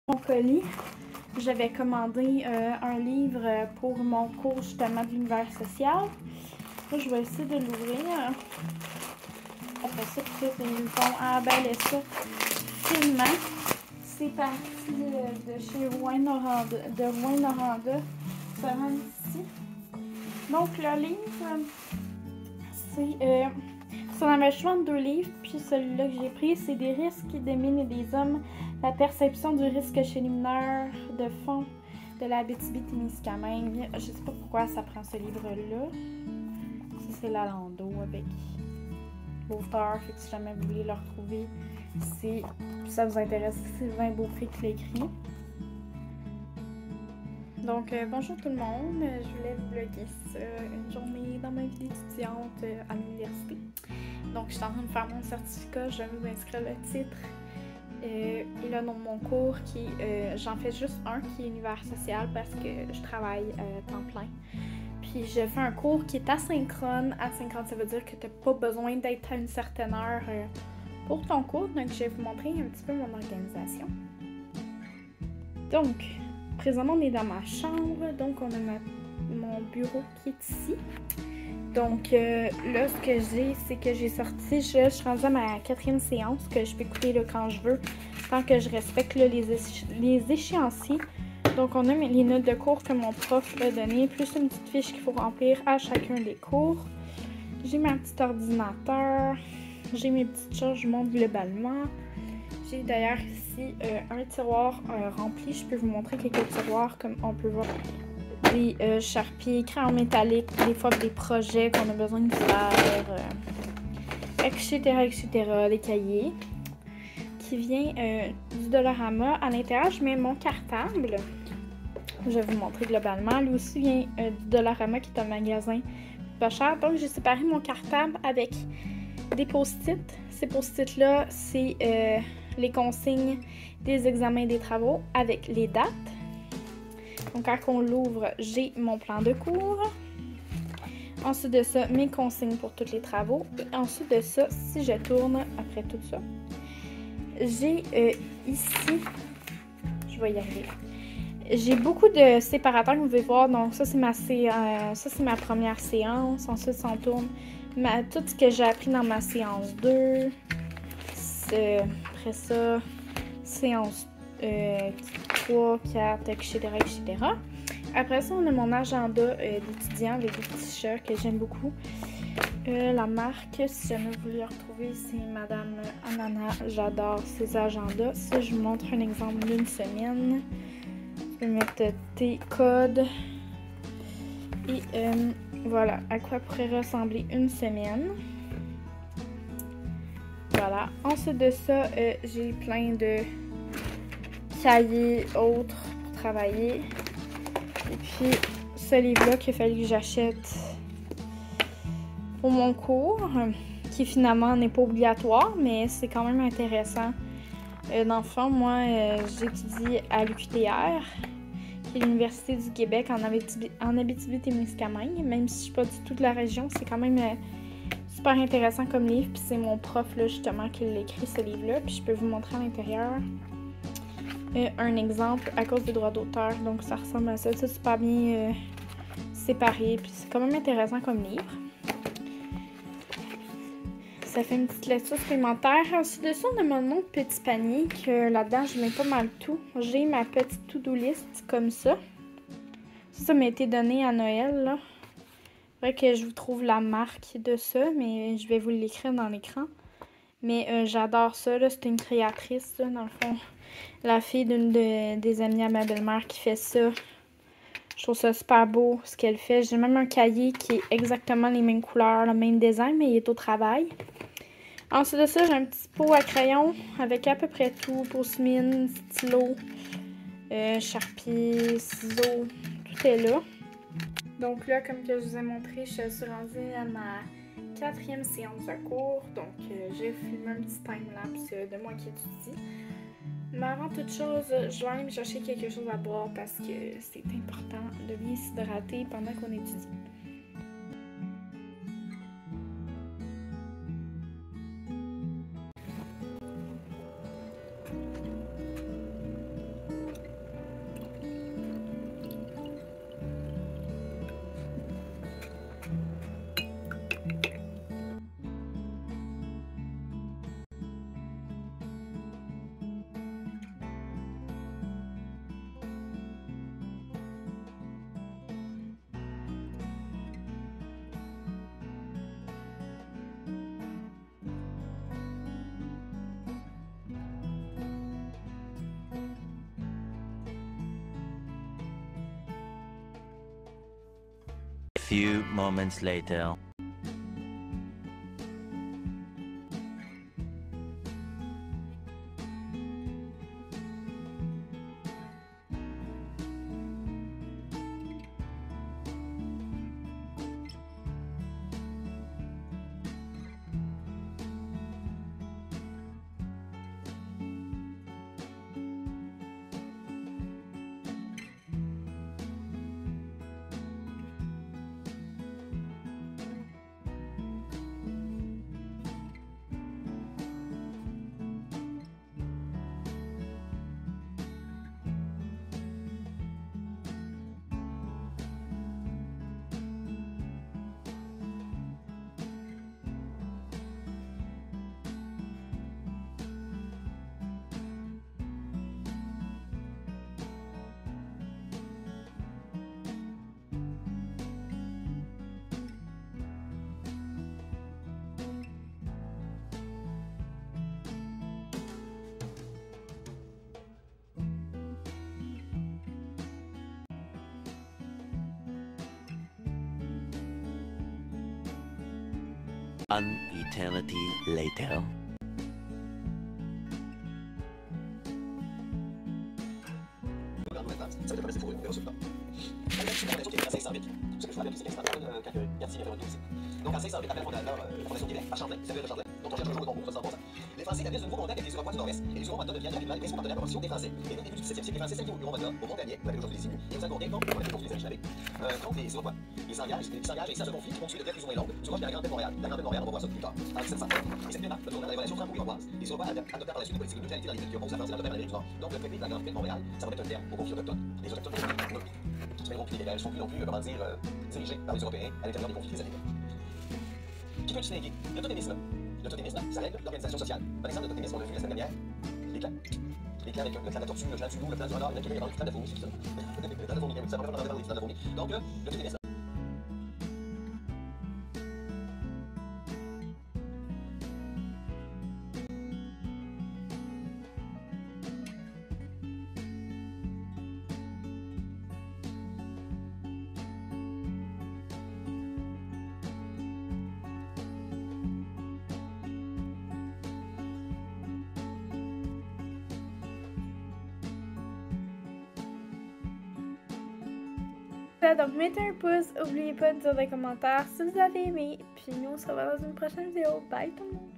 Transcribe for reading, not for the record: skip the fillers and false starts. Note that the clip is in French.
Mon colis, j'avais commandé un livre pour mon cours justement de l'univers social. Là, je vais essayer de l'ouvrir. Après ça, peut-être ils me font emballer ça finement. C'est parti de chez Rouen-Noranda, ça rentre ici. Donc le livre, c'est ça en avait choisi 2 livres, puis celui-là que j'ai pris, c'est Des risques des mines et des hommes, la perception du risque chez les mineurs de fond de la Abitibi-Témiscamingue. Je sais pas pourquoi ça prend ce livre-là. Ça, c'est Lalando avec l'auteur, fait que si jamais vous voulez le retrouver, si ça vous intéresse, c'est Sylvain Beaupré qui l'a écrit. Donc, bonjour tout le monde, je voulais vous vlogger ça, une journée dans ma vie d'étudiante à l'université. Donc, je suis en train de faire mon certificat, je vais vous inscrire le titre et le nom de mon cours qui, j'en fais juste un qui est univers social parce que je travaille temps plein. Puis, je fais un cours qui est asynchrone. Asynchrone, ça veut dire que tu n'as pas besoin d'être à une certaine heure pour ton cours. Donc, je vais vous montrer un petit peu mon organisation. Donc, présentement, on est dans ma chambre. Donc, on a mon bureau qui est ici. Donc, là, ce que j'ai, c'est que j'ai sorti, je suis rendue à ma 4e séance que je peux écouter là, quand je veux, tant que je respecte là, les échéanciers. Donc, on a les notes de cours que mon prof a données, plus une petite fiche qu'il faut remplir à chacun des cours. J'ai mon petit ordinateur, j'ai mes petites choses, je montre globalement. J'ai d'ailleurs ici un tiroir rempli. Je peux vous montrer quelques tiroirs, comme on peut voir. Des charpies, crayons métalliques, des fois des projets qu'on a besoin de faire, etc., etc., des cahiers, qui vient du Dollarama. À l'intérieur, je mets mon cartable. Je vais vous montrer globalement. Lui aussi vient du Dollarama, qui est un magasin pas cher. Donc, j'ai séparé mon cartable avec des post-it. Ces post-it-là, c'est les consignes des examens et des travaux avec les dates. Donc, quand on l'ouvre, j'ai mon plan de cours. Ensuite de ça, mes consignes pour tous les travaux. Et ensuite de ça, si je tourne après tout ça, j'ai ici, je vais y arriver. J'ai beaucoup de séparateurs que vous pouvez voir. Donc, ça, c'est ma première séance. Ensuite, si on tourne, tout ce que j'ai appris dans ma séance 2. Après ça, séance 3, 4, etc., etc. Après ça, on a mon agenda d'étudiant avec des petits shirts que j'aime beaucoup. La marque, si jamais vous voulez le retrouver, c'est Madame Anana. J'adore ses agendas. Si je vous montre un exemple d'une semaine, je vais mettre T-code. Et voilà à quoi pourrait ressembler une semaine. Voilà. Ensuite de ça, j'ai plein de cahiers autres pour travailler. Et puis, ce livre-là qu'il a fallu que j'achète pour mon cours, qui finalement n'est pas obligatoire, mais c'est quand même intéressant. Dans le fond, moi, j'étudie à l'UQTR, qui est l'Université du Québec en Abitibi-Témiscamingue. Même si je ne suis pas du tout de la région, c'est quand même super intéressant comme livre. Puis c'est mon prof, là, justement, qui l'a écrit, ce livre-là. Puis je peux vous montrer à l'intérieur un exemple à cause des droits d'auteur. Donc, ça ressemble à ça. C'est super bien séparé. Puis c'est quand même intéressant comme livre. Ça fait une petite lecture supplémentaire. Ensuite de ça, on a mon autre petit panier que là-dedans, je mets pas mal tout. J'ai ma petite to-do list comme ça. Ça m'a été donné à Noël, là. C'est vrai que je vous trouve la marque de ça, mais je vais vous l'écrire dans l'écran. Mais j'adore ça, là. C'est une créatrice, là, dans le fond. La fille d'une des amies à ma belle-mère qui fait ça. Je trouve ça super beau, ce qu'elle fait. J'ai même un cahier qui est exactement les mêmes couleurs, le même design, mais il est au travail. Ensuite de ça, j'ai un petit pot à crayon avec à peu près tout. Pause-mine, stylo, charpie, ciseaux, tout est là. Donc là, comme que je vous ai montré, je suis rendue à ma 4e séance de cours. Donc, j'ai filmé un petit time-lapse de moi qui étudie. Mais avant toute chose, je vais aller me chercher quelque chose à boire parce que c'est important de bien s'hydrater pendant qu'on étudie. few moments later. An eternity later. Donc en 1608, appel fondation d'Québec, à Champlain, Samuel de Champlain, dont on cherche un jour de concours, ça se passe. Les Français établissent de nouveaux contacts avec les Iroquois du Nord-Est, et les Iroquois deviennent rapidement les principaux partenaires professionnels des Français. Et dès le début du 17e siècle, les Français s'allient au Huron-Montcalm, au Montagnier, on appelle aujourd'hui les Inuits, et aux Algonquins, donc on appelle aujourd'hui les Anishinaabe. Donc les Iroquois, ils s'engagent, et ça se conflit, qui continue de très plus ou moins longue, durant la Grande Paix de Montréal. La Grande Paix de Montréal, on va voir ça plus tard, en 1701. Et cette marque le tournant de la révolution franco-iroquoise. Les Iroquois adoptèrent par la suite une politique de neutralité dans les villes qui opposent la France et l'Angleterre en Amérique du Nord. Donc le traité de la Grande Paix de Montréal, ça va mettre un terme aux conflits autochtones. Les autochtones sont neutres. Qui ne sont plus non plus, comment dire, dirigés par les Européens à l'intérieur des conflits des années. Qui peut distinguer le totémisme? Le totémisme, ça règle l'organisation sociale. Par exemple, le totémisme, on l'a vu la semaine dernière, les clans. Les clans avec le clan de la tortue, le clan du loup, le clan du renard, il y en a qui est le clan de la fourmi, c'est ça. Le clan de la fourmi, ça va vraiment parler des clans de la fourmi. Donc, le totémisme. Donc mettez un pouce, n'oubliez pas de dire des commentaires si vous avez aimé, puis nous on se revoit dans une prochaine vidéo. Bye tout le monde!